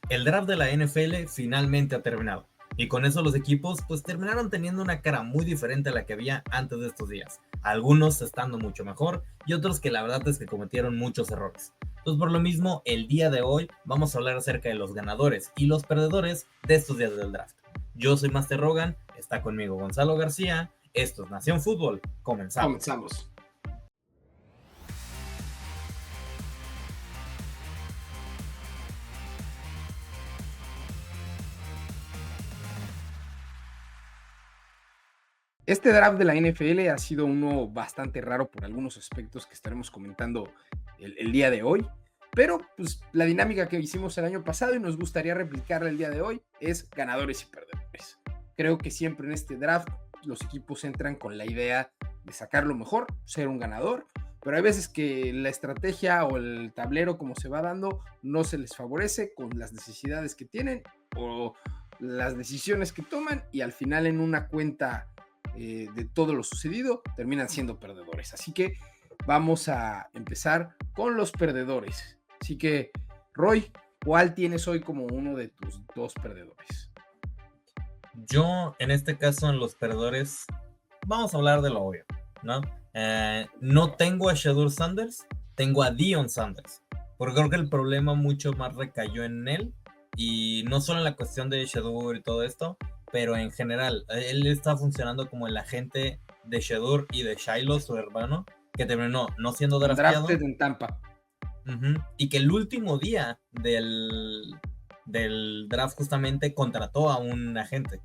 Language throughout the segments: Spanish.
El draft de la NFL finalmente ha terminado. Y con eso los equipos pues terminaron teniendo una cara muy diferente a la que había antes de estos días. Algunos estando mucho mejor y otros que la verdad es que cometieron muchos errores. Entonces por lo mismo, el día de hoy vamos a hablar acerca de los ganadores y los perdedores de estos días del draft. Yo soy Master Rogan, está conmigo Gonzalo García, esto es Nación Fútbol, comenzamos. Este draft de la NFL ha sido uno bastante raro por algunos aspectos que estaremos comentando el día de hoy, pero pues la dinámica que hicimos el año pasado y nos gustaría replicarla el día de hoy es ganadores y perdedores. Creo que siempre en este draft los equipos entran con la idea de sacar lo mejor, ser un ganador, pero hay veces que la estrategia o el tablero como se va dando no se les favorece con las necesidades que tienen o las decisiones que toman y al final en una cuenta de todo lo sucedido, terminan siendo perdedores. Así que vamos a empezar con los perdedores. Así que, Roy, ¿cuál tienes hoy como uno de tus dos perdedores? Yo, en este caso, en los perdedores, vamos a hablar de lo obvio, ¿no? No tengo a Shedeur Sanders, tengo a Deion Sanders, porque creo que el problema mucho más recayó en él, y no solo en la cuestión de Shedeur y todo esto, pero en general, él está funcionando como el agente de Shedeur y de Shiloh, su hermano, que terminó no siendo drafteado. Drafted en Tampa. Y que el último día del draft justamente contrató a un agente.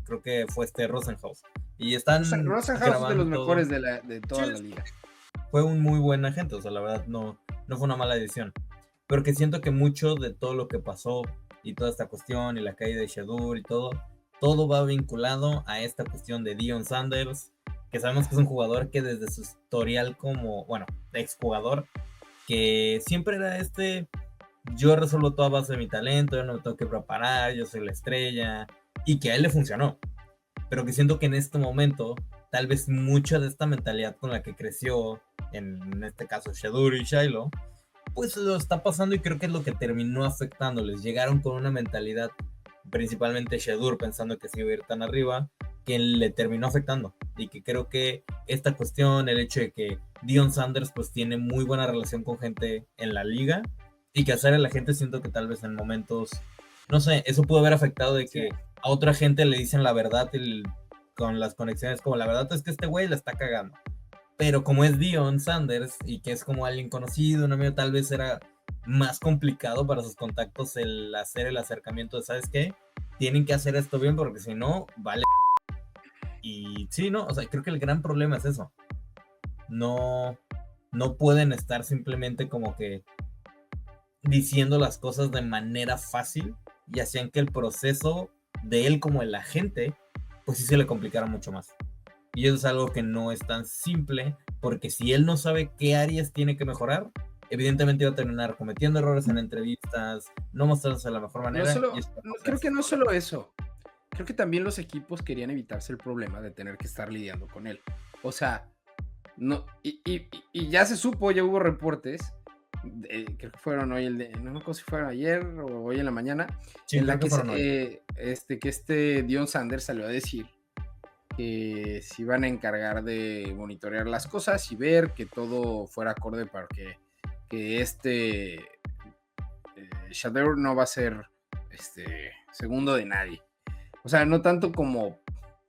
Creo que fue Rosenhaus. Y están Rosenhaus es de los mejores de toda la liga. Fue un muy buen agente, o sea, la verdad no fue una mala decisión. Pero que siento que mucho de todo lo que pasó y toda esta cuestión y la caída de Shedeur y todo va vinculado a esta cuestión de Deion Sanders, que sabemos que es un jugador que desde su historial como, bueno, exjugador, que siempre era yo resuelvo todo a base de mi talento, yo no me tengo que preparar, yo soy la estrella, y que a él le funcionó. Pero que siento que en este momento, tal vez mucha de esta mentalidad con la que creció, en este caso Shedeur y Shiloh, pues lo está pasando y creo que es lo que terminó afectándoles. Llegaron con una mentalidad, principalmente Shedeur, pensando que se iba a ir tan arriba, que le terminó afectando. Y que creo que esta cuestión, el hecho de que Deion Sanders pues tiene muy buena relación con gente en la liga, y que hacer a la gente, siento que tal vez en momentos, no sé, eso pudo haber afectado de que a otra gente le dicen la verdad con las conexiones, como la verdad es que este güey la está cagando. Pero como es Deion Sanders y que es como alguien conocido, un amigo, tal vez era más complicado para sus contactos el hacer el acercamiento de, ¿sabes qué? Tienen que hacer esto bien porque si no, vale. Y sí, ¿no? O sea, creo que el gran problema es eso. No pueden estar simplemente como que diciendo las cosas de manera fácil y hacían que el proceso de él como el agente, pues sí se le complicara mucho más. Y eso es algo que no es tan simple, porque si él no sabe qué áreas tiene que mejorar, evidentemente va a terminar cometiendo errores en entrevistas, no mostrándose de la mejor manera. Creo que no solo eso. Creo que también los equipos querían evitarse el problema de tener que estar lidiando con él. O sea, no, y ya se supo, ya hubo reportes, creo que fueron hoy, no me acuerdo si fueron ayer o hoy en la mañana, sí, en la que Deion Sanders salió a decir que se iban a encargar de monitorear las cosas y ver que todo fuera acorde para que Shedeur no va a ser segundo de nadie. O sea, no tanto como,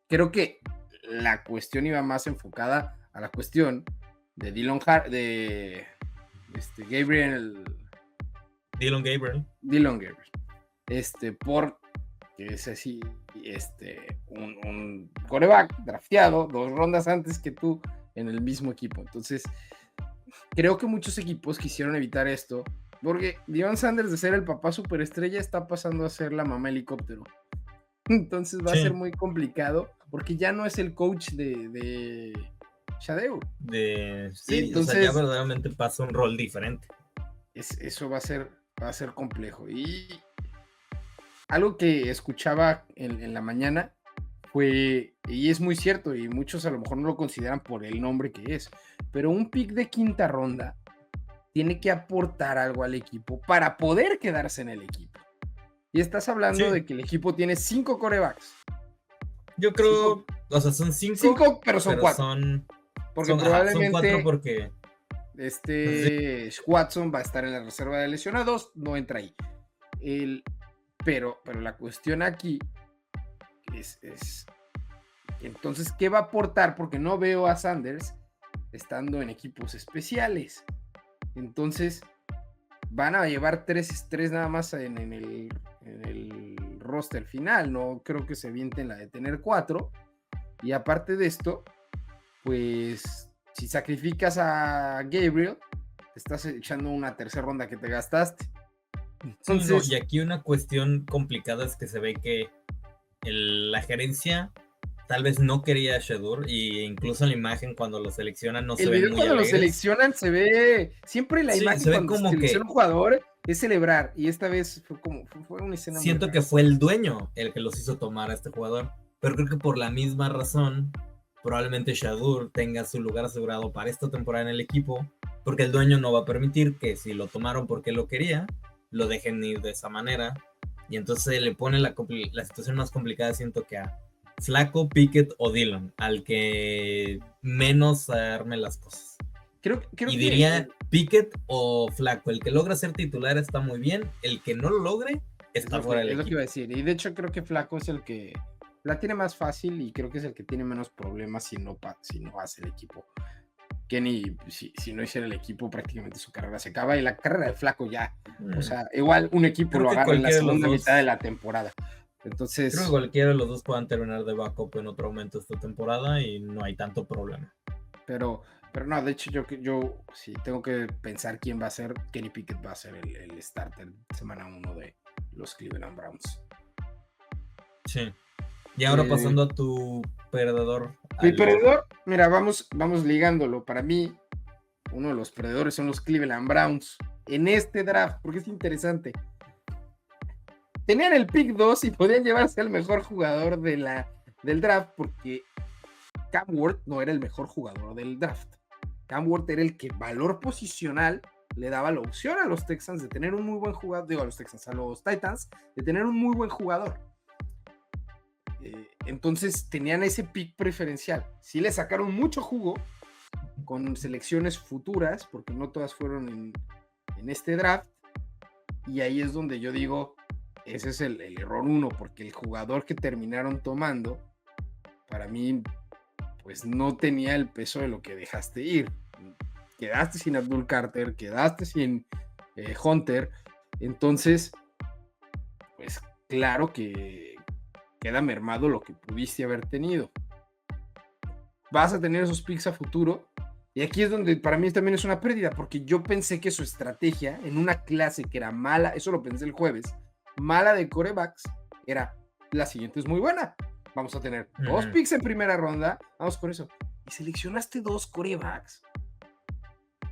creo que la cuestión iba más enfocada a la cuestión de Dillon Gabriel. Por que es así, un quarterback drafteado 2 rondas antes que tú en el mismo equipo. Entonces, creo que muchos equipos quisieron evitar esto, porque Deion Sanders, de ser el papá superestrella, está pasando a ser la mamá helicóptero. Entonces va a ser muy complicado, porque ya no es el coach de Shedeur. Entonces, o sea, ya verdaderamente pasa un rol diferente. Eso va a ser complejo. Y algo que escuchaba en la mañana fue, y es muy cierto, y muchos a lo mejor no lo consideran por el nombre que es, pero un pick de 5ª ronda tiene que aportar algo al equipo para poder quedarse en el equipo. Y estás hablando de que el equipo tiene 5 quarterbacks. Yo creo, o sea, son 5. 5, pero son 4. Porque probablemente son 4 porque Watson va a estar en la reserva de lesionados, no entra ahí. Pero la cuestión aquí es entonces, ¿qué va a aportar? Porque no veo a Sanders estando en equipos especiales. Entonces, van a llevar 3 nada más en el roster final. No creo que se avienten la de tener 4. Y aparte de esto, pues, si sacrificas a Gabriel, te estás echando una tercera ronda que te gastaste. Entonces, sí, no, y aquí una cuestión complicada es que se ve que la gerencia tal vez no quería a Shedeur, y incluso en la imagen cuando lo seleccionan no se ve muy alegres. Cuando lo seleccionan se ve, siempre la imagen se ve cuando como se selecciona un jugador es celebrar, y esta vez fue una escena siento que fue el dueño el que los hizo tomar a este jugador, pero creo que por la misma razón probablemente Shedeur tenga su lugar asegurado para esta temporada en el equipo, porque el dueño no va a permitir que si lo tomaron porque lo quería, lo dejen ir de esa manera, y entonces le pone la situación más complicada, siento que a Flacco, Pickett o Dillon, al que menos arme las cosas. Creo diría Pickett o Flacco. El que logra ser titular está muy bien. El que no lo logre está fuera del equipo. Es lo que iba a decir. Y de hecho creo que Flacco es el que la tiene más fácil, y creo que es el que tiene menos problemas si no hace el equipo. Kenny, si no hiciera el equipo, prácticamente su carrera se acaba, y la carrera de Flacco ya. O sea, igual un equipo creo lo agarra en la segunda mitad de la temporada. Entonces, creo que cualquiera de los dos puedan terminar de backup en otro momento esta temporada y no hay tanto problema. Pero no, de hecho yo sí tengo que pensar quién va a ser. Kenny Pickett va a ser el starter semana 1 de los Cleveland Browns. Sí. Y ahora pasando a tu perdedor. Mi perdedor, mira, vamos ligándolo. Para mí, uno de los perdedores son los Cleveland Browns en este draft, porque es interesante. Tenían el pick 2 y podían llevarse al mejor jugador del draft, porque Cam Ward no era el mejor jugador del draft. Cam Ward era el que valor posicional le daba la opción a los Texans de tener un muy buen jugador, a los Titans, de tener un muy buen jugador. Entonces tenían ese pick preferencial. Sí le sacaron mucho jugo con selecciones futuras, porque no todas fueron en este draft, y ahí es donde yo digo, ese es el error 1, porque el jugador que terminaron tomando, para mí, pues no tenía el peso de lo que dejaste ir. Quedaste sin Abdul Carter, quedaste sin Hunter, entonces, pues claro que queda mermado lo que pudiste haber tenido. Vas a tener esos picks a futuro, y aquí es donde para mí también es una pérdida, porque yo pensé que su estrategia en una clase que era mala, eso lo pensé el jueves, mala de quarterbacks, era la siguiente es muy buena. Vamos a tener 2 picks en primera ronda, vamos con eso. Y seleccionaste 2 quarterbacks.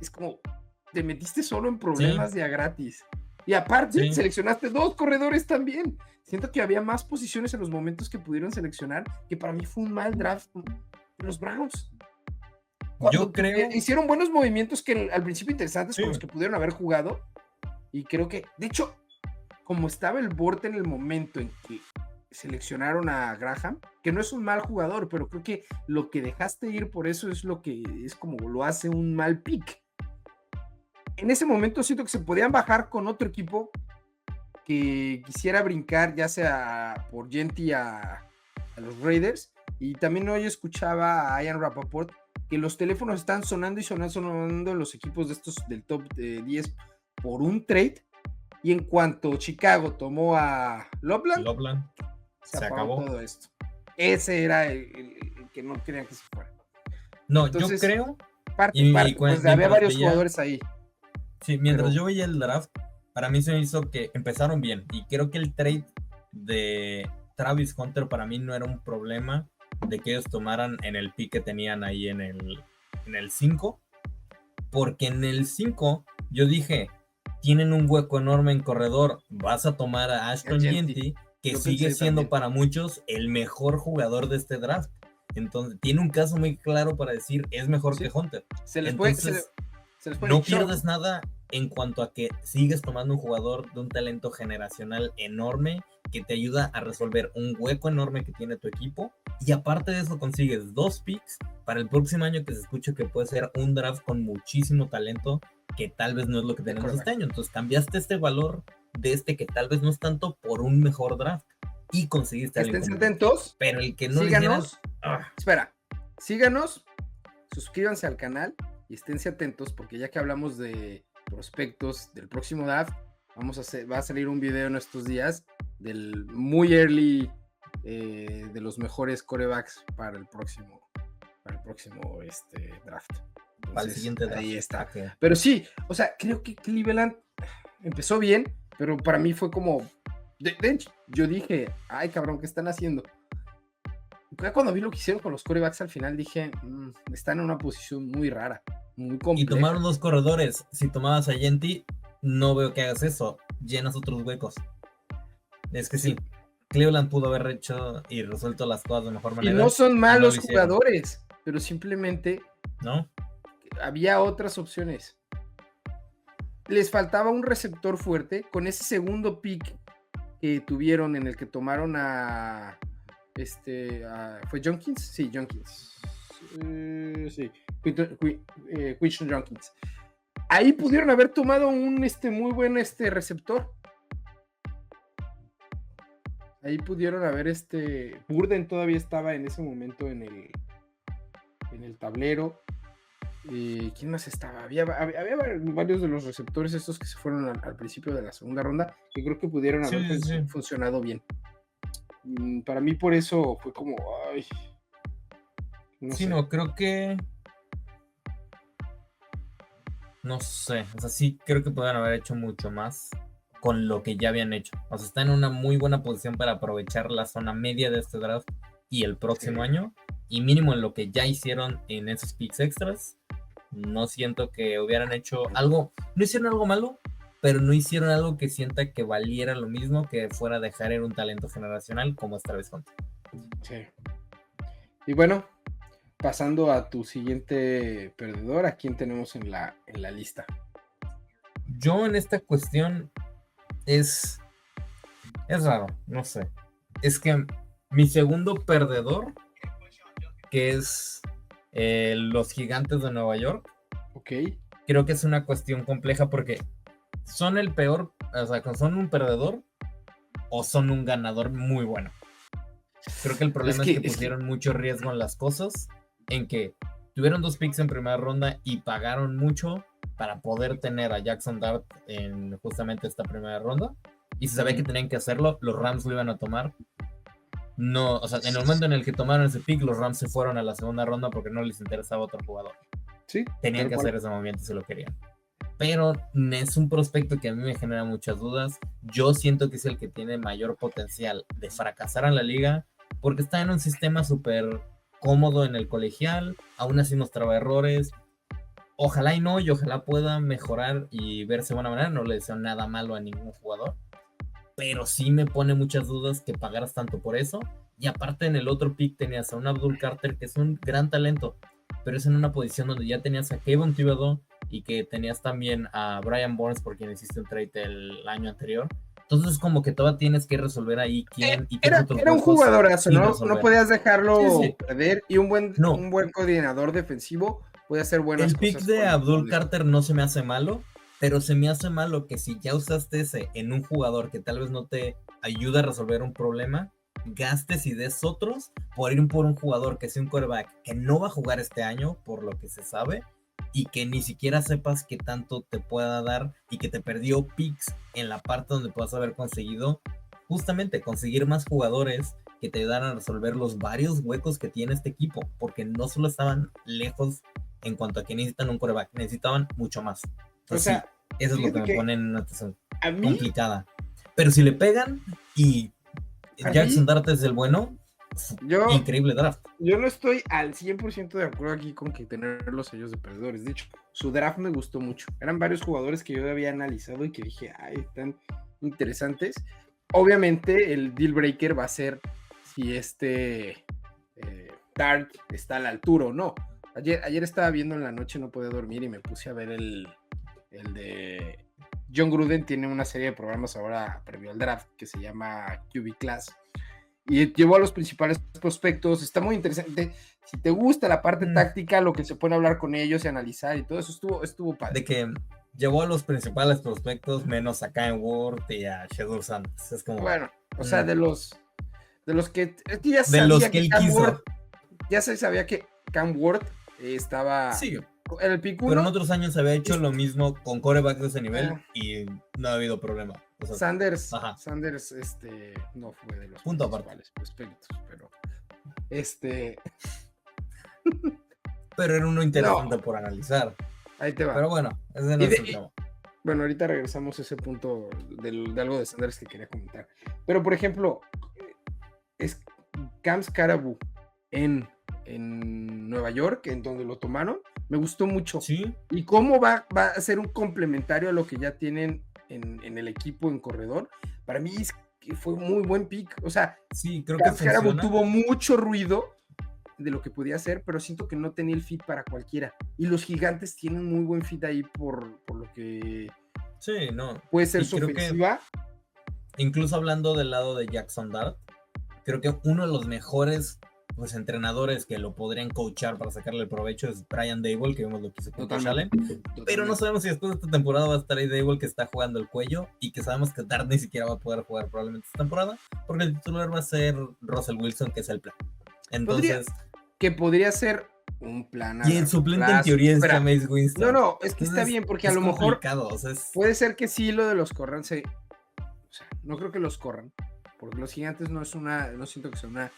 Es como, te metiste solo en problemas de a gratis. Y aparte, seleccionaste 2 corredores también. Siento que había más posiciones en los momentos que pudieron seleccionar, que para mí fue un mal draft de los Browns. Yo creo... Hicieron buenos movimientos que al principio interesantes con los que pudieron haber jugado. Y creo que, de hecho, como estaba el board en el momento en que seleccionaron a Graham, que no es un mal jugador, pero creo que lo que dejaste ir por eso es lo que es como lo hace un mal pick. En ese momento siento que se podían bajar con otro equipo que quisiera brincar, ya sea por Genti a los Raiders, y también hoy escuchaba a Ian Rappaport que los teléfonos están sonando y sonando en los equipos de estos del top 10 por un trade. Y en cuanto Chicago tomó a Loveland, se acabó todo esto. Ese era el que no querían que se fuera. No, entonces, yo creo... pues había varios jugadores ahí. Sí, mientras yo veía el draft, para mí se me hizo que empezaron bien. Y creo que el trade de Travis Hunter para mí no era un problema de que ellos tomaran en el pick que tenían ahí en el 5. Porque en el 5 yo dije... Tienen un hueco enorme en corredor. Vas a tomar a Ashton Jeanty, que sigue siendo también para muchos el mejor jugador de este draft. Entonces, tiene un caso muy claro para decir es mejor que Hunter. Se les puede no pierdes nada en cuanto a que sigues tomando un jugador de un talento generacional enorme que te ayuda a resolver un hueco enorme que tiene tu equipo, y aparte de eso consigues 2 picks para el próximo año, que se escucha que puede ser un draft con muchísimo talento, que tal vez no es lo que tenemos este año. Entonces cambiaste este valor de este que tal vez no es tanto por un mejor draft y conseguiste algo. Estén atentos, pero el que no síganos, dijeran, espera, síganos, suscríbanse al canal y esténse atentos, porque ya que hablamos de prospectos del próximo draft, va a salir un video en estos días del muy early de los mejores quarterbacks para el próximo draft. Entonces, para el siguiente draft. Ahí está. Okay. Pero sí, o sea, creo que Cleveland empezó bien, pero para mí fue como, de hecho, yo dije, ay cabrón, ¿qué están haciendo? Cuando vi lo que hicieron con los quarterbacks al final dije, están en una posición muy rara, muy compleja. Y tomaron 2 corredores. Si tomabas a Genti, no veo que hagas eso. Llenas otros huecos. Es que sí. Cleveland pudo haber hecho y resuelto las cosas de mejor manera. Y no son malos jugadores, pero simplemente ¿no? Había otras opciones. Les faltaba un receptor fuerte. Con ese segundo pick que tuvieron, en el que tomaron a ¿fue Jenkins? Sí, Jenkins. Sí, Quinton Jenkins. Ahí pudieron haber tomado un muy buen receptor. Ahí pudieron haber Burden todavía estaba en ese momento en el tablero. ¿Quién más estaba? Había varios de los receptores estos que se fueron al principio de la segunda ronda, que creo que pudieron haber funcionado bien. Para mí por eso fue como, ay, no sé. No, creo que no sé, o sea, sí creo que podrían haber hecho mucho más con lo que ya habían hecho. O sea, está en una muy buena posición para aprovechar la zona media de este draft y el próximo año, y mínimo en lo que ya hicieron en esos picks extras. No siento que hubieran hecho algo, no hicieron algo malo, pero no hicieron algo que sienta que valiera lo mismo que fuera dejar en un talento generacional como esta vez Conte. Sí. Y bueno, pasando a tu siguiente perdedor, ¿a quién tenemos en la lista? Yo en esta cuestión es raro, no sé. Es que mi segundo perdedor, que es los Gigantes de Nueva York, creo que es una cuestión compleja porque son el peor, o sea, son un perdedor o son un ganador muy bueno. Creo que el problema es que pusieron mucho riesgo en las cosas, en que tuvieron 2 picks en primera ronda y pagaron mucho para poder tener a Jackson Dart en justamente esta primera ronda, y se sabía que tenían que hacerlo. Los Rams lo iban a tomar. No, o sea, en el momento en el que tomaron ese pick, los Rams se fueron a la segunda ronda porque no les interesaba otro jugador. Sí, tenían que hacer ese movimiento si lo querían. Pero es un prospecto que a mí me genera muchas dudas. Yo siento que es el que tiene mayor potencial de fracasar en la liga, porque está en un sistema súper cómodo en el colegial, aún así mostraba errores. Ojalá y no, y ojalá pueda mejorar y verse de buena manera. No le deseo nada malo a ningún jugador, pero sí me pone muchas dudas que pagaras tanto por eso. Y aparte, en el otro pick tenías a un Abdul Carter, que es un gran talento, pero es en una posición donde ya tenías a Kayvon Thibodeau y que tenías también a Brian Burns, por quien hiciste un trade el año anterior. Entonces, como que todavía tienes que resolver ahí quién y qué otros. Era un jugadorazo, ¿no? No podías dejarlo perder, y un buen coordinador defensivo puede hacer buenas cosas. El pick de Abdul Carter no se me hace malo, pero se me hace malo que si ya usaste ese en un jugador que tal vez no te ayuda a resolver un problema, gastes y des otros por ir por un jugador que sea un quarterback que no va a jugar este año, por lo que se sabe, y que ni siquiera sepas qué tanto te pueda dar, y que te perdió picks en la parte donde puedas haber conseguido justamente conseguir más jugadores que te ayudaran a resolver los varios huecos que tiene este equipo, porque no solo estaban lejos en cuanto a que necesitan un quarterback, necesitaban mucho más. Entonces, o sea, sí, eso es lo que me pone en una situación complicada. Pero si le pegan y Jackson Dart es el bueno, increíble draft. Yo no estoy al 100% de acuerdo aquí con que tener los sellos de perdedores. De hecho, su draft me gustó mucho. Eran varios jugadores que yo había analizado y que dije, ay, están interesantes. Obviamente, el deal breaker va a ser si Dart está a la altura o no. Ayer estaba viendo en la noche, no podía dormir, y me puse a ver el de John Gruden tiene una serie de programas ahora previo al draft que se llama QB Class y llevó a los principales prospectos. Está muy interesante. Si te gusta la parte táctica, lo que se puede hablar con ellos y analizar y todo eso estuvo padre. De que llevó a los principales prospectos menos a Kyle Ward y a Shedeur Sanders. Es como, bueno, o sea, de los que ya de los que él quiso. Ward, ya se sabía que Cam Ward estaba sí, en el pick 1. Pero en otros años se había hecho lo mismo con quarterbacks de ese nivel y no ha habido problema. O sea, Sanders no fue de los principales prospectos, pero pero era uno interesante por analizar. Ahí te va. Pero bueno, ese no es el tema. Bueno, ahorita regresamos a ese punto de algo de Sanders que quería comentar. Pero, por ejemplo, es Cam Scarabu en Nueva York, en donde lo tomaron, me gustó mucho. Sí. Y cómo va a ser un complementario a lo que ya tienen en el equipo en corredor. Para mí fue muy buen pick. O sea, sí, creo Cam que Scarabu tuvo mucho ruido de lo que podía hacer, pero siento que no tenía el fit para cualquiera. Y los Gigantes tienen muy buen fit ahí por lo que sí, no. puede ser su ofensiva. Incluso hablando del lado de Jackson Dart, creo que uno de los mejores entrenadores que lo podrían coachar para sacarle el provecho es Brian Daboll, que vemos lo que hizo con Josh Allen. Pero no sabemos si después de esta temporada va a estar ahí Daboll, que está jugando el cuello, y que sabemos que Dart ni siquiera va a poder jugar probablemente esta temporada, porque el titular va a ser Russell Wilson, que es el plan. Entonces, podría ser un plan. Y el suplente en teoría es Jameis Winston. No, es que está bien, porque a lo mejor puede ser que sí lo de los corran o sea, no creo que los corran, porque los Gigantes no siento que sea una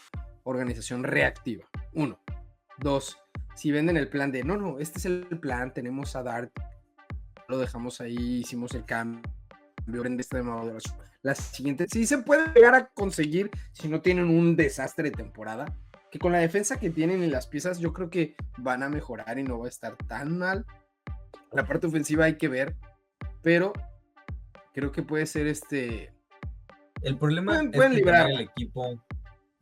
organización reactiva. 1, 2, si venden el plan de no, este es el plan, tenemos a Dart, lo dejamos ahí, hicimos el cambio de este modo. La siguiente, sí se puede llegar a conseguir si no tienen un desastre de temporada, que con la defensa que tienen y las piezas yo creo que van a mejorar y no va a estar tan mal. La parte ofensiva hay que ver, pero creo que puede ser el problema pueden librar el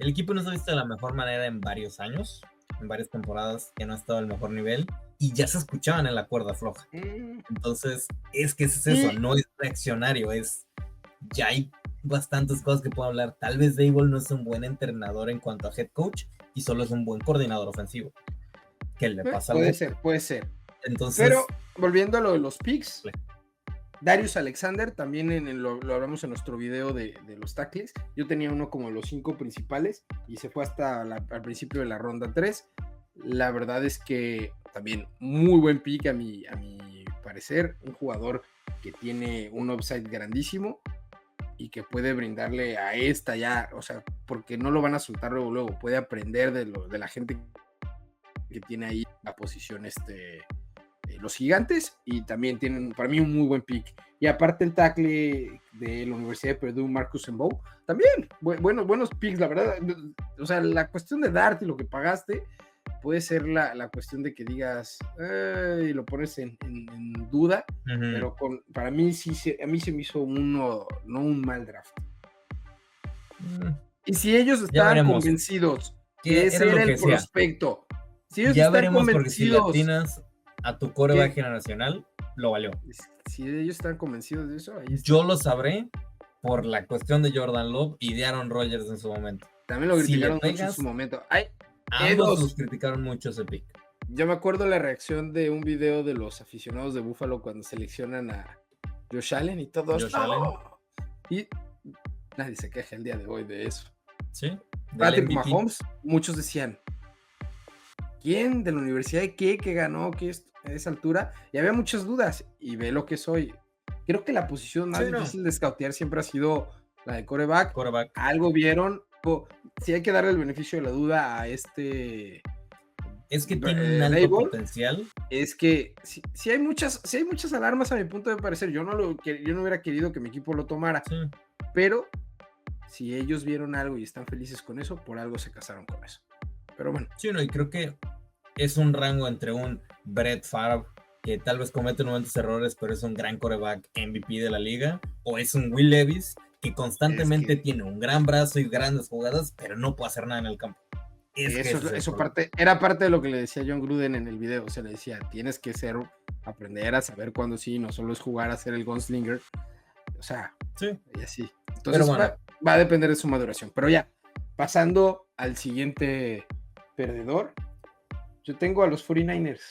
equipo no se ha visto de la mejor manera en varios años, en varias temporadas que no ha estado al mejor nivel y ya se escuchaban en la cuerda floja. Entonces, es eso, no es reaccionario, ya hay bastantes cosas que puedo hablar. Tal vez Daboll no es un buen entrenador en cuanto a head coach y solo es un buen coordinador ofensivo. ¿Qué le pasa? Puede ser. Entonces, pero volviendo a lo de los picks, Darius Alexander, también lo hablamos en nuestro video de los tackles. Yo tenía uno como los 5 principales y se fue hasta al principio de la ronda 3. La verdad es que también muy buen pick a mi parecer. Un jugador que tiene un upside grandísimo y que puede brindarle a esta ya, o sea, porque no lo van a soltar luego, puede aprender de la gente que tiene ahí la posición los Gigantes, y también tienen para mí un muy buen pick. Y aparte el tackle de la Universidad de Purdue, Marcus Mbow, también buenos picks, la verdad. O sea, la cuestión de darte lo que pagaste puede ser la cuestión de que digas y lo pones en duda, pero para mí a mí se me hizo no un mal draft. Y si ellos estaban convencidos que ese era el prospecto, si ellos ya veremos, porque si le atinas a tu quarterback generacional, lo valió. Si ellos están convencidos de eso, ahí está. Yo lo sabré por la cuestión de Jordan Love y de Aaron Rodgers en su momento. También lo criticaron mucho en su momento. Ambos los criticaron mucho ese pick. Yo me acuerdo la reacción de un video de los aficionados de Buffalo cuando seleccionan a Josh Allen y todos. Y nadie se queja el día de hoy de eso. Sí. Patrick Mahomes, muchos decían, ¿quién de la universidad de qué ganó a esa altura? Y había muchas dudas, y ve lo que soy. Creo que la posición más difícil de scoutear siempre ha sido la de quarterback. Algo vieron. Si hay que darle el beneficio de la duda a es que tiene un alto potencial. Es que si hay muchas alarmas a mi punto de parecer. Yo no hubiera querido que mi equipo lo tomara. Sí. Pero si ellos vieron algo y están felices con eso, por algo se casaron con eso. Pero bueno. Sí, y creo que es un rango entre un Brett Favre, que tal vez comete momentos errores, pero es un gran quarterback MVP de la liga, o es un Will Levis, que constantemente tiene un gran brazo y grandes jugadas, pero no puede hacer nada en el campo. Es que ese es el Eso problema. era parte de lo que le decía John Gruden en el video. O sea, le decía, tienes que aprender a saber cuándo sí, no solo es jugar a ser el gunslinger. O sea, Sí, y así. pero Entonces bueno, va a depender de su maduración. Pero ya, pasando al siguiente perdedor, yo tengo a los 49ers.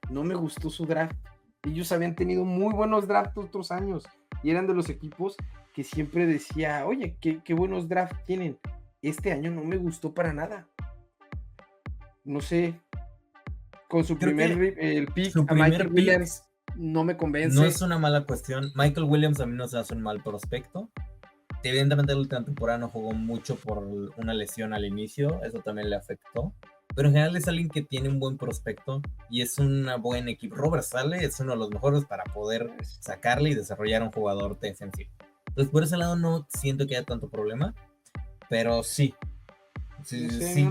No me gustó su draft. Ellos habían tenido muy buenos drafts otros años y eran de los equipos que siempre decía, oye, qué buenos drafts tienen. Este año no me gustó para nada. No sé, con su creo que el pick su a Michael primer pick Williams no me no es convence. una mala cuestión. Michael Williams a mí no se hace un mal prospecto. Evidentemente la última temporada no jugó mucho por una lesión al inicio, eso también le afectó. Pero en general es alguien que tiene un buen prospecto y es un buen equipo. Robert Saleh es uno de los mejores para poder sacarle y desarrollar un jugador defensivo. Entonces por ese lado no siento que haya tanto problema, pero sí, No sí, sé, sí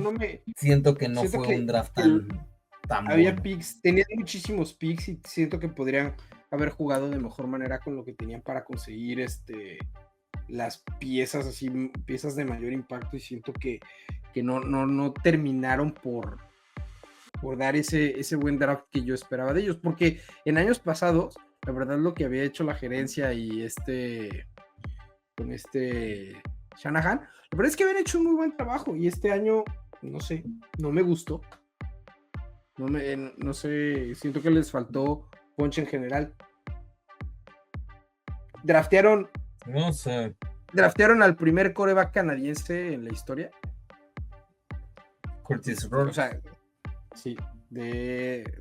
siento que no siento fue un draft que tan había bueno. picks, tenían muchísimos picks y siento que podrían haber jugado de mejor manera con lo que tenían para conseguir las piezas, así, piezas de mayor impacto, y siento que no terminaron por dar ese buen draft que yo esperaba de ellos, porque en años pasados, la verdad, lo que había hecho la gerencia y con Shanahan, la verdad es que habían hecho un muy buen trabajo, y este año, no sé, no me gustó. No sé, siento que les faltó punch en general. Draftearon No sé. al primer quarterback canadiense en la historia. Curtis O Rourke. sea, sí,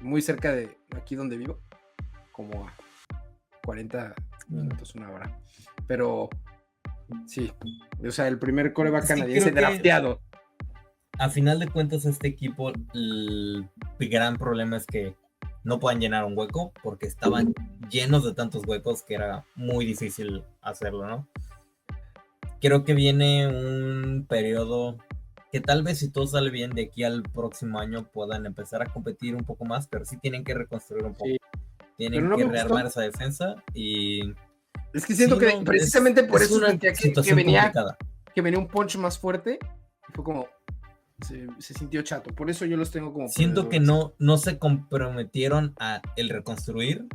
muy cerca de aquí donde vivo, como a 40 minutos, una hora. Pero sí, o sea, el primer quarterback canadiense drafteado. A final de cuentas, este equipo, el gran problema es que no puedan llenar un hueco porque estaban llenos de tantos huecos que era muy difícil hacerlo, ¿no? Creo que viene un periodo que tal vez si todo sale bien de aquí al próximo año puedan empezar a competir un poco más, pero sí tienen que reconstruir un poco. Sí, Tienen pero no que me rearmar gustó. esa defensa y Es que siento sí, que no, precisamente por es eso una sentía situación complicada. que venía un punch más fuerte y fue como se sintió chato. Por eso yo los tengo como Siento que perdedores. no se comprometieron a el reconstruir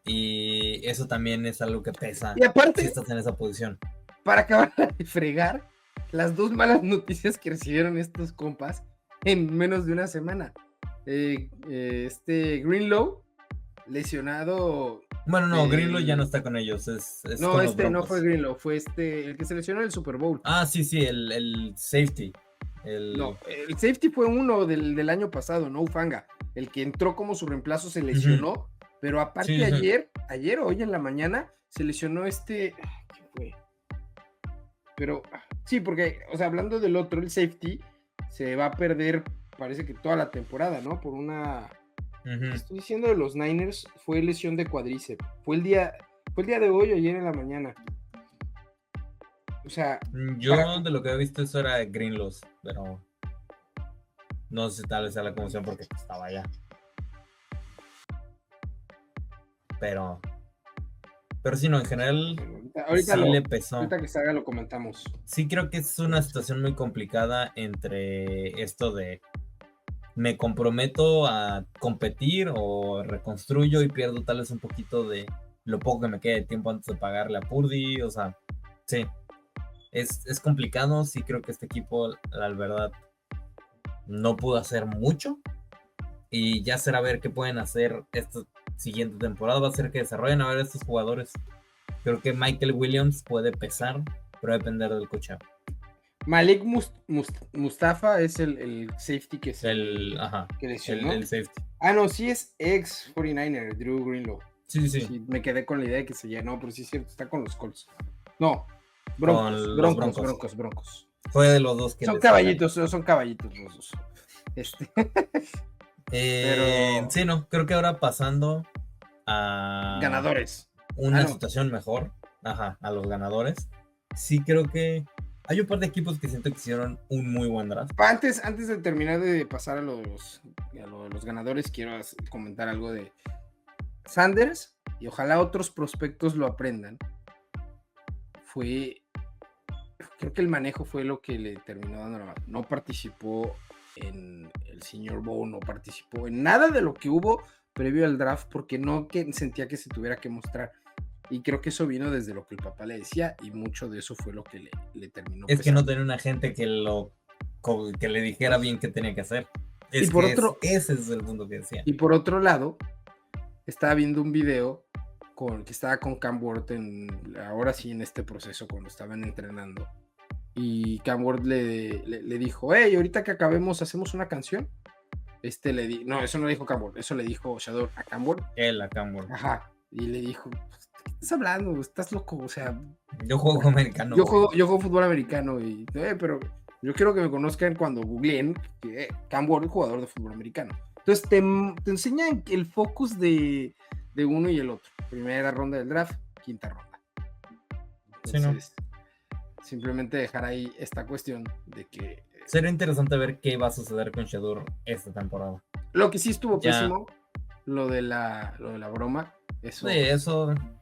y eso también es algo que pesa Y si aparte, estás en esa posición. para acabar de fregar, las dos malas noticias que recibieron estos compas en menos de una semana. Greenlow, lesionado. Bueno, no, Greenlow ya no está con ellos, es No, con los no fue Broncos. Greenlow, fue el que se lesionó en el Super Bowl. Ah, sí, sí, el safety. No, el safety fue uno del año pasado, no Ufanga. El que entró como su reemplazo se lesionó, pero aparte Sí, sí. ayer o hoy en la mañana, se lesionó ¿quién fue? Pero sí, porque, o sea, hablando del otro, el safety, se va a perder, parece que toda la temporada, ¿no? Por una... Estoy diciendo de los Niners, fue lesión de cuádriceps. Fue el día de hoy o ayer en la mañana. O sea... Yo de lo que he visto eso era Greenlow, pero no sé si tal vez sea la conmoción porque estaba allá. Pero sí, no, en general ahorita sí le pesó. Ahorita que salga lo comentamos. Sí creo que es una situación muy complicada entre esto de me comprometo a competir o reconstruyo y pierdo tal vez un poquito de lo poco que me quede de tiempo antes de pagarle a Purdy, o sea, sí, es complicado, sí creo que este equipo, la verdad, no pudo hacer mucho y ya será ver qué pueden hacer esta siguiente temporada, va a ser que desarrollen a ver a estos jugadores. Creo que Michael Williams puede pesar, pero va a depender del cocheo. Malik Mustafa es el safety que que lesionó. el safety. Ah, no, sí es ex 49er, Drew Greenlow. Sí. Me quedé con la idea de que se llenó, pero sí es cierto, está con los Colts. No, Broncos. Fue de los dos que son caballitos los dos. Pero sí, no, creo que ahora pasando a ganadores. Una situación mejor, a los ganadores. Sí creo que hay un par de equipos que siento que hicieron un muy buen draft. Antes de terminar de pasar a los ganadores, quiero comentar algo de Sanders, y ojalá otros prospectos lo aprendan. Fue creo que el manejo fue lo que le terminó dando la mano. No participó en el Senior Bowl, no participó en nada de lo que hubo previo al draft porque no sentía que se tuviera que mostrar. Y creo que eso vino desde lo que el papá le decía y mucho de eso fue lo que le terminó Es pesando. que no tenía una gente que le dijera bien qué tenía que hacer. Y por otro, ese es el punto que decía. Y por otro lado, estaba viendo un video que estaba con Cam Ward ahora sí en este proceso cuando estaban entrenando. Y Cam Ward le dijo, hey, ahorita que acabemos hacemos una canción. No, eso no dijo Cam Ward, eso le dijo Shador a Cam Ward. Él a Cam Ward. Ajá. Y le dijo, ¿qué estás hablando? Estás loco, o sea. Yo juego americano. Yo juego fútbol americano, pero yo quiero que me conozcan cuando googleen que Cam Ward es jugador de fútbol americano. Entonces te enseñan el focus de uno y el otro. Primera ronda del draft, quinta ronda. Entonces, simplemente dejar ahí esta cuestión de que... Será interesante ver qué va a suceder con Shedeur esta temporada. Lo que sí estuvo pésimo, lo de la broma. Eso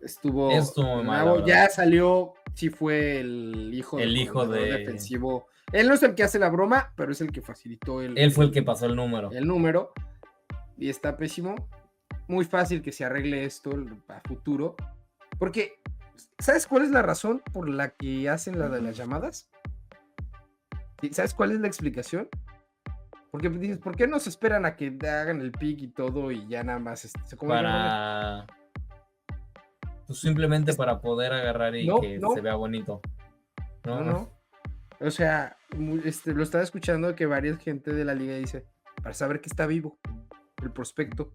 estuvo mal. Ya salió, sí fue el hijo del defensivo. Él no es el que hace la broma, pero es el que facilitó Él fue el que pasó el número. El número. Y está pésimo. Muy fácil que se arregle esto a futuro. Porque, ¿sabes cuál es la razón por la que hacen la de las llamadas? ¿Sabes cuál es la explicación? Porque dices, ¿por qué no se esperan a que hagan el pick y todo y ya nada más se para... Pues simplemente para poder agarrar y se vea bonito. No. O sea, lo estaba escuchando que varias gente de la liga dice, para saber que está vivo el prospecto,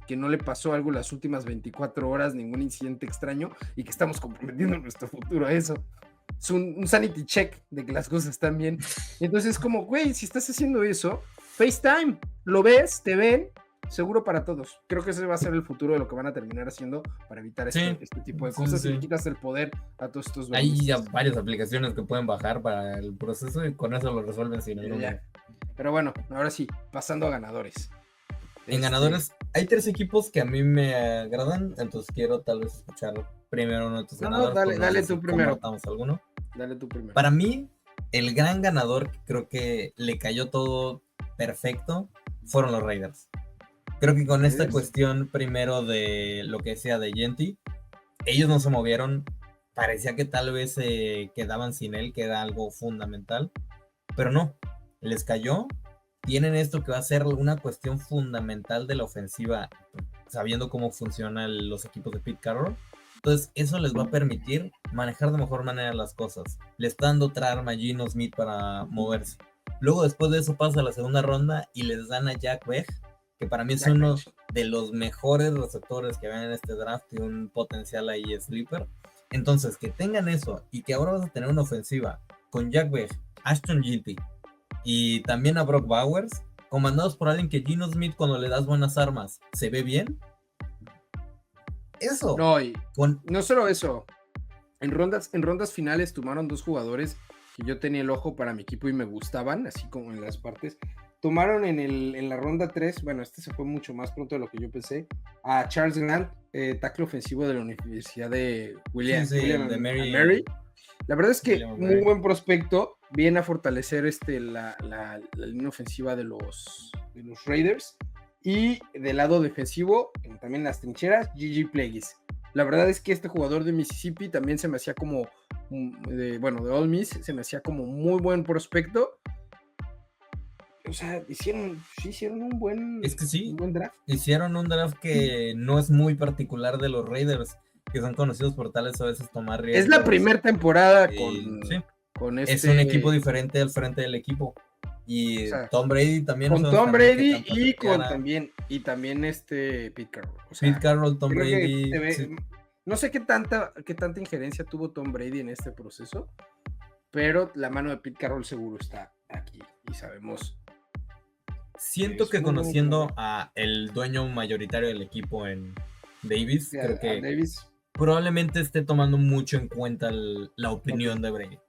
que no le pasó algo las últimas 24 horas, ningún incidente extraño y que estamos comprometiendo nuestro futuro a eso. Es un sanity check de que las cosas están bien. Entonces, como, güey, si estás haciendo eso, FaceTime, lo ves, te ven, seguro para todos. Creo que ese va a ser el futuro de lo que van a terminar haciendo para evitar este tipo de cosas. Y le quitas el poder a todos estos. Hay ya varias aplicaciones que pueden bajar para el proceso y con eso lo resuelven sin el número. Pero bueno, ahora sí, pasando a ganadores. En ganadores, hay 3 equipos que a mí me agradan, entonces quiero tal vez escuchar primero uno de tus ganadores. Dale tú primero. Alguno. Dale tú primero. Para mí, el gran ganador, que creo que le cayó todo perfecto, fueron los Raiders. Creo que con esta cuestión primero de lo que decía de Gentry, ellos no se movieron, parecía que tal vez se quedaban sin él, que era algo fundamental, pero no, les cayó. Tienen esto que va a ser una cuestión fundamental de la ofensiva, sabiendo cómo funcionan los equipos de Pete Carroll. Entonces, eso les va a permitir manejar de mejor manera las cosas. Le está dando otra arma a Geno Smith para moverse. Luego, después de eso, pasa a la segunda ronda y les dan a Jack Bech, que para mí es uno de los mejores receptores que ven en este draft y un potencial ahí sleeper. Entonces, que tengan eso y que ahora vas a tener una ofensiva con Jack Bech, Ashton Gilty y también a Brock Bowers, comandados por alguien que Geno Smith, cuando le das buenas armas, se ve bien. Eso. No solo eso. En rondas finales tomaron 2 jugadores que yo tenía el ojo para mi equipo y me gustaban, así como en las partes. Tomaron en la ronda 3, bueno, se fue mucho más pronto de lo que yo pensé, a Charles Grant, tackle ofensivo de la Universidad de William de Mary. La verdad es que muy buen prospecto, viene a fortalecer la línea ofensiva de los Raiders. Y del lado defensivo, también las trincheras, Gigi Plegis. La verdad es que este jugador de Mississippi también se me hacía como, de Ole Miss, se me hacía como muy buen prospecto. O sea, hicieron un buen, un buen draft. Hicieron un draft que no es muy particular de los Raiders, que son conocidos por tales a veces tomar riesgos. Es la primera temporada con Es un equipo diferente al frente del equipo. Y Tom Brady también. Con Tom Brady y también Pete Carroll. O sea, Pete Carroll, Tom Brady. No sé qué tanta injerencia tuvo Tom Brady en este proceso, pero la mano de Pete Carroll seguro está aquí y sabemos. Siento que conociendo a el dueño mayoritario del equipo en Davis, creo que Davis probablemente esté tomando mucho en cuenta la opinión de Brady.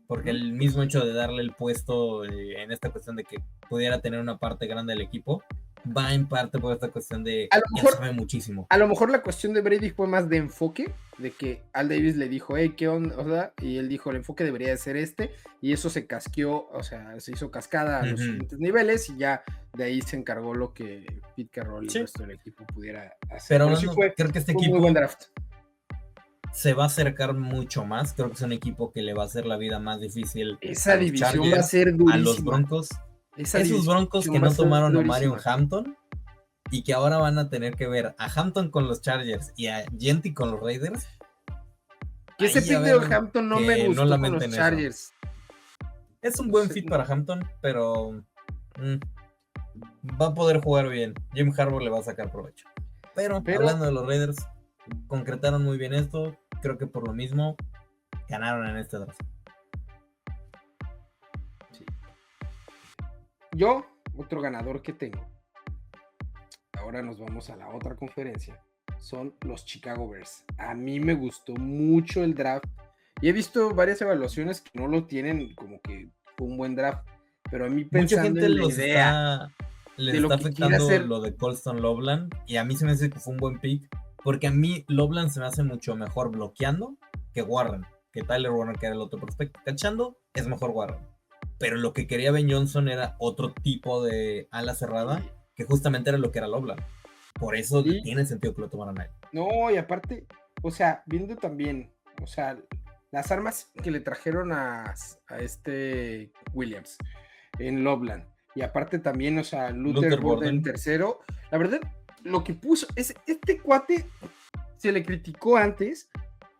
Porque el mismo hecho de darle el puesto en esta cuestión de que pudiera tener una parte grande del equipo, va en parte por esta cuestión de A lo ya mejor, sabe muchísimo. a lo mejor la cuestión de Brady fue más de enfoque, de que Al Davis le dijo, hey, ¿qué onda? O sea, y él dijo, el enfoque debería de ser este, y eso se casqueó, o sea, se hizo cascada a los siguientes niveles, y ya de ahí se encargó lo que Pete Carroll y el Sí. resto del equipo pudiera hacer. Pero Pero sí hablando, creo que este fue un muy equipo buen draft. se va a acercar mucho más. Creo que es un equipo que le va a hacer la vida más difícil Esa a los división va a Chargers, ser a los durísima. Broncos. Esa Esos Broncos que división va a no ser tomaron a durísima. Marion Hampton y que ahora van a tener que ver a Hampton con los Chargers y a Genti con los Raiders. Que ese Ahí, pick a de ver, Hampton no que me no gustó con los lamenten eso. Chargers. Es un buen fit para Hampton, pero va a poder jugar bien. Jim Harbaugh le va a sacar provecho. Pero hablando de los Raiders, concretaron muy bien esto. Creo que por lo mismo ganaron en este draft. Sí. Yo, otro ganador que tengo, ahora nos vamos a la otra conferencia, son los Chicago Bears. A mí me gustó mucho el draft y he visto varias evaluaciones que no lo tienen como que fue un buen draft, pero a mí pensando mucha gente en la idea les está afectando lo de Colston Loveland, y a mí se me hace que fue un buen pick, porque a mí Loveland se me hace mucho mejor bloqueando que Warren, que Tyler Warner, que era el otro prospecto. Cachando es mejor Warren, pero lo que quería Ben Johnson era otro tipo de ala cerrada, que justamente era lo que era Loveland. Por eso tiene sentido que lo tomaran a él. No, y aparte, o sea, viendo también, o sea, las armas que le trajeron a este Williams en Loveland, y aparte también, o sea, Luther Burden tercero, la verdad, lo que puso, este cuate se le criticó antes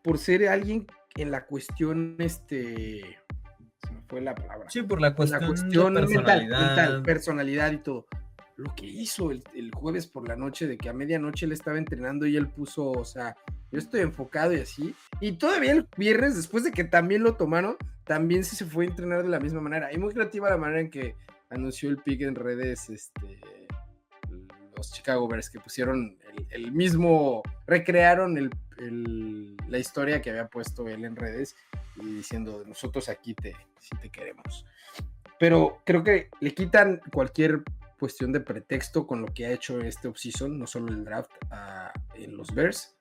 por ser alguien en la cuestión, se me fue la palabra. Sí, por la cuestión de mental, personalidad y todo. Lo que hizo el jueves por la noche, de que a medianoche él estaba entrenando y él puso, o sea, yo estoy enfocado y así, y todavía el viernes, después de que también lo tomaron, también sí se fue a entrenar de la misma manera, y muy creativa la manera en que anunció el pick en redes, los Chicago Bears, que pusieron el mismo, recrearon la historia que había puesto él en redes, y diciendo, nosotros aquí sí te queremos. Pero creo que le quitan cualquier cuestión de pretexto con lo que ha hecho este offseason, no solo el draft en los Bears.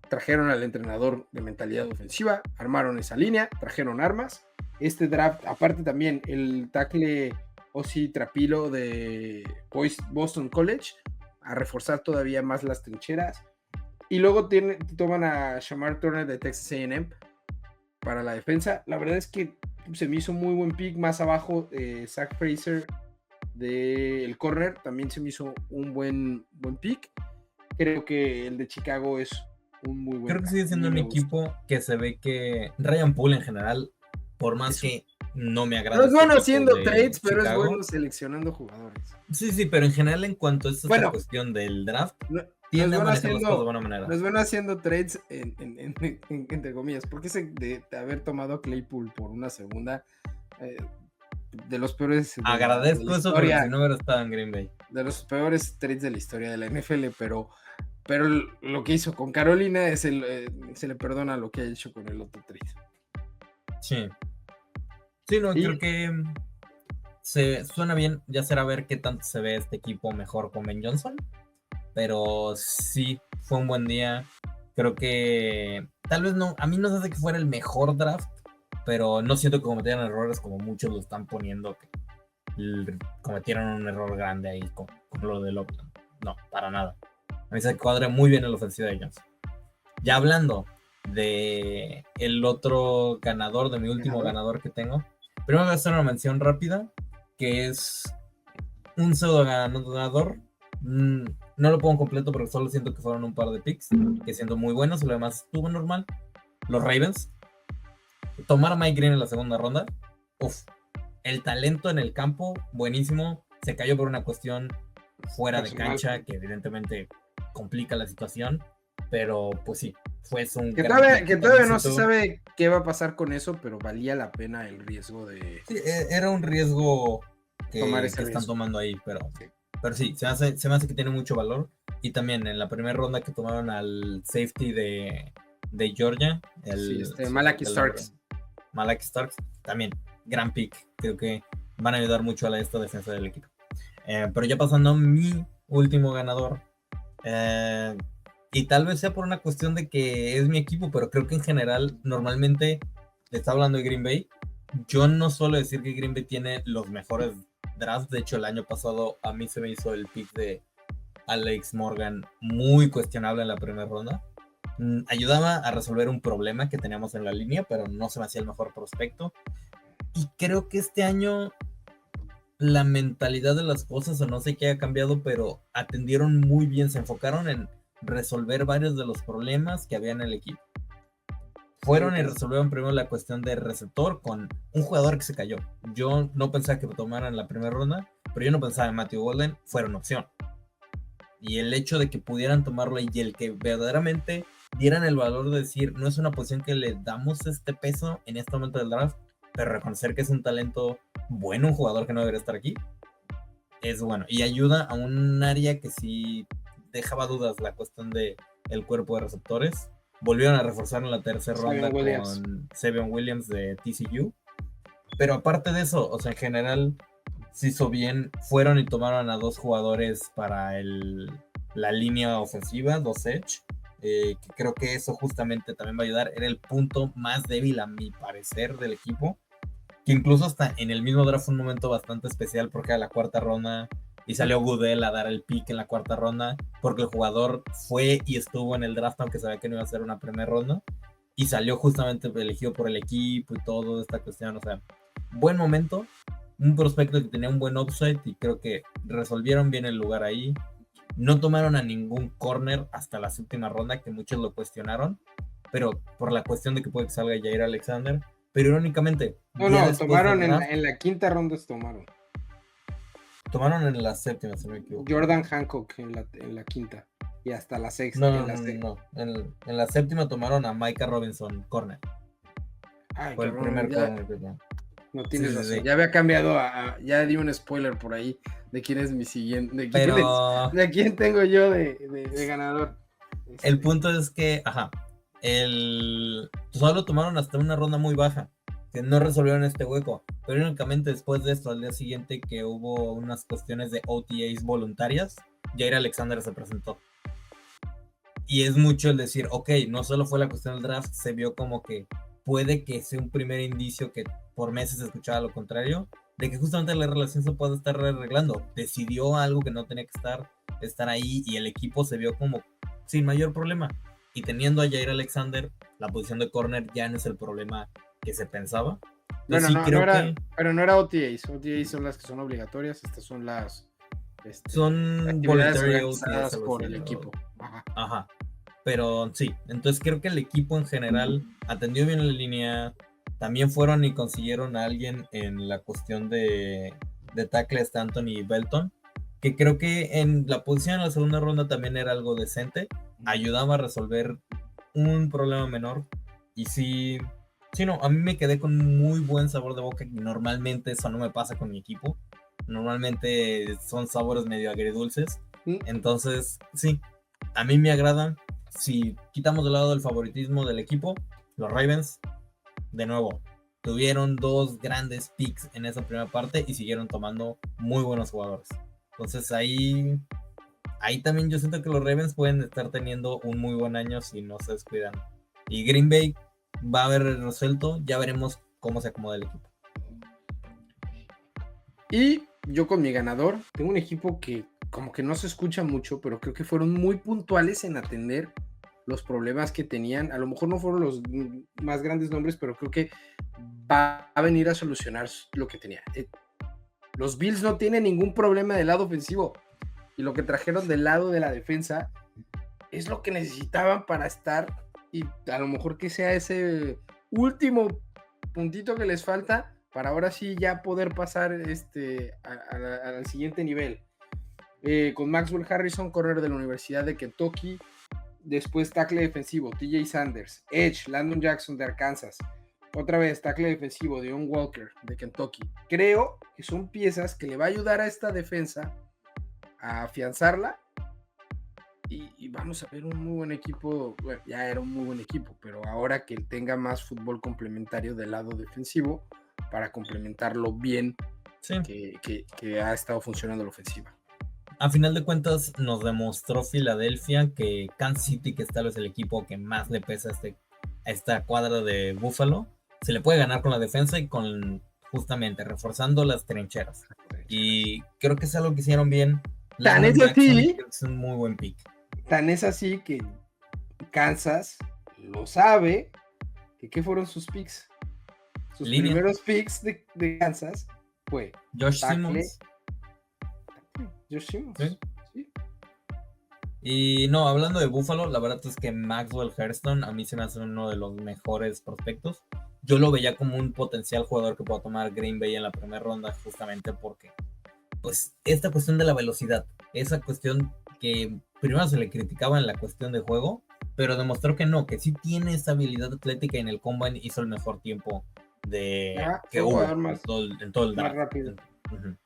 Trajeron al entrenador de mentalidad ofensiva, armaron esa línea, trajeron armas. Este draft, aparte también el tackle Ozzy Trapilo de Boston College, a reforzar todavía más las trincheras. Y luego toman a Shamar Turner de Texas A&M para la defensa. La verdad es que se me hizo muy buen pick. Más abajo, Zach Fraser del corner también se me hizo un buen pick. Creo que el de Chicago es un muy buen. Creo que sigue siendo un equipo que se ve que Ryan Poole en general, por más que no me agrada. No es bueno haciendo trades, pero Chicago es bueno seleccionando jugadores. Sí, pero en general en cuanto a esta cuestión del draft, tiende a manejar las cosas de buena manera. No es bueno haciendo trades entre comillas, porque de haber tomado a Claypool por una segunda, de los peores. Agradezco eso porque si no hubiera estado en Green Bay. De los peores trades de la historia de la NFL, pero lo que hizo con Carolina se le perdona lo que ha hecho con el otro trade. Sí, no, creo que suena bien. Ya será ver qué tanto se ve este equipo mejor con Ben Johnson, pero sí, fue un buen día. Creo que tal vez no, a mí no se hace que fuera el mejor draft, pero no siento que cometieran errores como muchos lo están poniendo, que cometieron un error grande ahí con lo de Loveland. No, para nada. A mí se cuadra muy bien el ofensivo de Johnson. Ya hablando de el otro ganador, de mi último ganador que tengo, primero voy a hacer una mención rápida, que es un pseudo ganador. No lo pongo completo porque solo siento que fueron un par de picks, que siendo muy buenos, y lo demás estuvo normal. Los Ravens, tomar a Mike Green en la segunda ronda, el talento en el campo, buenísimo. Se cayó por una cuestión fuera de cancha, que evidentemente complica la situación, pero pues sí, fue un que todavía no se sabe qué va a pasar con eso, pero valía la pena el riesgo de... Sí, era un riesgo que están tomando ahí, pero sí, se me hace que tiene mucho valor. Y también en la primera ronda que tomaron al safety de Georgia, Malaki Starks. Malaki Starks, también gran pick. Creo que van a ayudar mucho a esta defensa del equipo. Pero ya pasando a mi último ganador, y tal vez sea por una cuestión de que es mi equipo, pero creo que en general, normalmente, está hablando de Green Bay. Yo no suelo decir que Green Bay tiene los mejores drafts. De hecho, el año pasado a mí se me hizo el pick de Alex Morgan muy cuestionable en la primera ronda. Ayudaba a resolver un problema que teníamos en la línea, pero no se me hacía el mejor prospecto. Y creo que este año la mentalidad de las cosas, o no sé qué ha cambiado, pero atendieron muy bien, se enfocaron en resolver varios de los problemas que había en el equipo. Fueron y resolvieron primero la cuestión de receptor con un jugador que se cayó. Yo no pensaba que tomaran la primera ronda, pero yo no pensaba en Matthew Golden, fuera una opción. Y el hecho de que pudieran tomarlo y el que verdaderamente dieran el valor de decir, no es una posición que le damos este peso en este momento del draft, pero reconocer que es un talento bueno, un jugador que no debería estar aquí, es bueno. Y ayuda a un área que sí dejaba dudas, la cuestión de el cuerpo de receptores. Volvieron a reforzar en la tercera ronda con Savion Williams de TCU. Pero aparte de eso, o sea, en general se hizo bien. Fueron y tomaron a 2 jugadores para la línea ofensiva, 2 edge. Que creo que eso justamente también va a ayudar. Era el punto más débil, a mi parecer, del equipo. Que incluso hasta en el mismo draft fue un momento bastante especial porque era la cuarta ronda y salió Goodell a dar el pick en la cuarta ronda porque el jugador fue y estuvo en el draft aunque sabía que no iba a ser una primera ronda y salió justamente elegido por el equipo y toda esta cuestión. O sea, buen momento, un prospecto que tenía un buen upside y creo que resolvieron bien el lugar ahí. No tomaron a ningún corner hasta la séptima ronda, que muchos lo cuestionaron, pero por la cuestión de que puede que salga Jair Alexander. Pero irónicamente, no, tomaron en la quinta ronda, tomaron. Tomaron en la séptima, si no me equivoco. Jordan Hancock en la quinta y hasta la sexta. No. En la séptima tomaron a Micah Robinson, corner. Ay, fue cabrón, el primer corner que no. No tienes razón. Sí. Ya había cambiado ya di un spoiler por ahí de quién es mi siguiente. De quién tengo yo de ganador. El punto es que, solo tomaron hasta una ronda muy baja, que no resolvieron este hueco. Pero únicamente después de esto, al día siguiente que hubo unas cuestiones de OTAs voluntarias, Jair Alexander se presentó. Y es mucho el decir, ok, no solo fue la cuestión del draft, se vio como que puede que sea un primer indicio que por meses se escuchaba lo contrario, de que justamente la relación se puede estar arreglando. Decidió algo que no tenía que estar ahí y el equipo se vio como sin mayor problema. Y teniendo a Jair Alexander, la posición de corner ya no es el problema que se pensaba. Bueno, sí, pero no era OTAs. OTAs son las que son obligatorias, estas son las son voluntarias por el equipo. Ajá. Pero sí, entonces creo que el equipo en general atendió bien la línea. También fueron y consiguieron a alguien en la cuestión de tackle, Anthony Belton, que creo que en la posición en la segunda ronda también era algo decente. Ayudaba a resolver un problema menor. Y sí, no, a mí me quedé con muy buen sabor de boca. Normalmente eso no me pasa con mi equipo. Normalmente son sabores medio agridulces. Entonces, sí, a mí me agradan. Si quitamos de lado el favoritismo del equipo, los Ravens, de nuevo, tuvieron 2 grandes picks en esa primera parte y siguieron tomando muy buenos jugadores. Entonces ahí también yo siento que los Ravens pueden estar teniendo un muy buen año si no se descuidan. Y Green Bay va a haber resuelto, ya veremos cómo se acomoda el equipo. Y yo con mi ganador, tengo un equipo que como que no se escucha mucho, pero creo que fueron muy puntuales en atender los problemas que tenían. A lo mejor no fueron los más grandes nombres, pero creo que va a venir a solucionar lo que tenía. Los Bills no tienen ningún problema del lado ofensivo y lo que trajeron del lado de la defensa es lo que necesitaban para estar, y a lo mejor que sea ese último puntito que les falta para ahora sí ya poder pasar al siguiente nivel. Con Maxwell Harrison, corner de la Universidad de Kentucky. Después tackle defensivo, TJ Sanders. Edge, Landon Jackson de Arkansas. Otra vez tackle defensivo, Deon Walker de Kentucky. Creo que son piezas que le va a ayudar a esta defensa a afianzarla. Y vamos a ver un muy buen equipo. Bueno, ya era un muy buen equipo, pero ahora que tenga más fútbol complementario del lado defensivo para complementarlo bien Sí. que ha estado funcionando la ofensiva. A final de cuentas, nos demostró Filadelfia que Kansas City, que es tal vez el equipo que más le pesa a esta cuadra de Buffalo, se le puede ganar con la defensa y con justamente reforzando las trincheras. Y creo que es algo que hicieron bien. Tan Lamar es Jackson así, es un muy buen pick. tan es así que Kansas lo sabe. ¿Qué fueron sus picks? Sus Línea. primeros picks de Kansas fue Josh tackle, Simmons. Josh Simmons. Sí. Sí. Y no, hablando de Buffalo, la verdad es que Maxwell Hairston a mí se me hace uno de los mejores prospectos. Yo lo veía como un potencial jugador que pueda tomar Green Bay en la primera ronda, justamente porque, pues, esta cuestión de la velocidad, esa cuestión que primero se le criticaba en la cuestión de juego, pero demostró que no, que sí tiene esa habilidad atlética y en el combine hizo el mejor tiempo que hubo en todo el más draft. rápido. Uh-huh.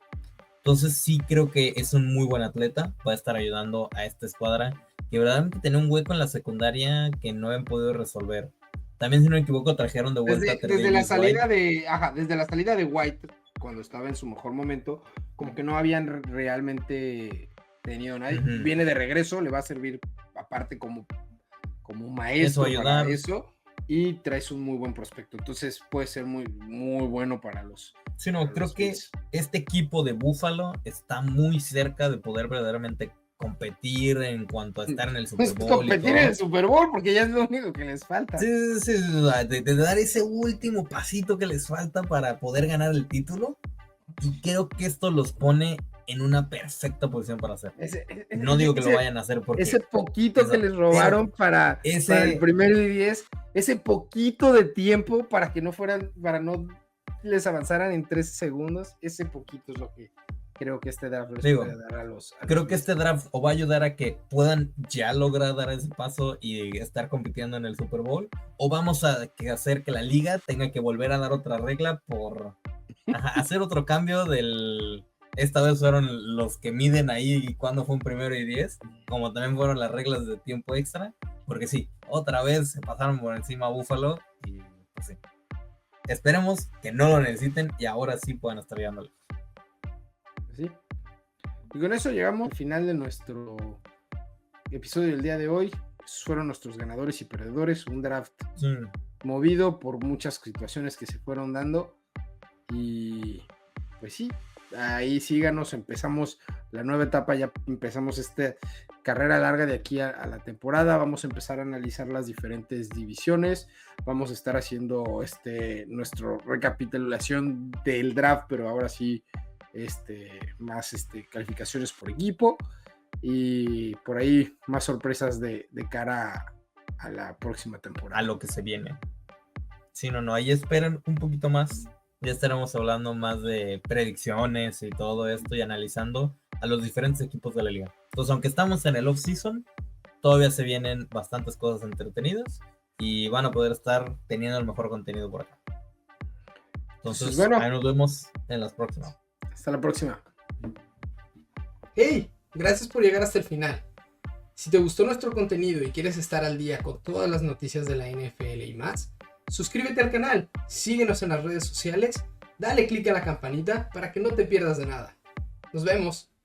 Entonces sí creo que es un muy buen atleta, va a estar ayudando a esta escuadra que verdaderamente tenía un hueco en la secundaria que no han podido resolver. También, si no me equivoco, trajeron de vuelta a desde la salida White. desde la salida de White, cuando estaba en su mejor momento, como que no habían realmente tenido nadie. Uh-huh. Viene de regreso, le va a servir aparte como un maestro para eso, y traes un muy buen prospecto. Entonces puede ser muy, muy bueno para los. Sí, no, creo que este equipo de Buffalo está muy cerca de poder verdaderamente competir en cuanto a estar en el Super Bowl. Competir en el Super Bowl, porque ya es lo único que les falta. Sí, de dar ese último pasito que les falta para poder ganar el título. Y creo que esto los pone en una perfecta posición para hacerlo. No digo que lo vayan a hacer porque... Ese poquito que les robaron para el primero y 10, ese poquito de tiempo para que no les avanzaran en 13 segundos, ese poquito es lo que creo que este draft les puede dar a los... Creo que este draft o va a ayudar a que puedan ya lograr dar ese paso y estar compitiendo en el Super Bowl, o vamos a hacer que la liga tenga que volver a dar otra regla por hacer otro cambio del... Esta vez fueron los que miden ahí cuando fue un primero y 10, como también fueron las reglas de tiempo extra, porque sí, otra vez se pasaron por encima a Buffalo y pues sí. Esperemos que no lo necesiten y ahora sí puedan estar llegándole. Sí. Y con eso llegamos al final de nuestro episodio del día de hoy. Esos fueron nuestros ganadores y perdedores. Un draft movido por muchas situaciones que se fueron dando. Y pues sí, ahí síganos. Empezamos la nueva etapa, ya empezamos esta carrera larga de aquí a la temporada. Vamos a empezar a analizar las diferentes divisiones. Vamos a estar haciendo nuestra recapitulación del draft, pero ahora sí más calificaciones por equipo, y por ahí más sorpresas de cara a la próxima temporada, a lo que se viene. Sí, no, ahí esperan un poquito más, ya estaremos hablando más de predicciones y todo esto y analizando a los diferentes equipos de la liga. Entonces, aunque estamos en el off-season, todavía se vienen bastantes cosas entretenidas y van a poder estar teniendo el mejor contenido por acá. Entonces, bueno, ahí nos vemos en las próximas. Hasta la próxima. Hey, gracias por llegar hasta el final. Si te gustó nuestro contenido y quieres estar al día con todas las noticias de la NFL y más, suscríbete al canal, síguenos en las redes sociales, dale click a la campanita para que no te pierdas de nada. Nos vemos.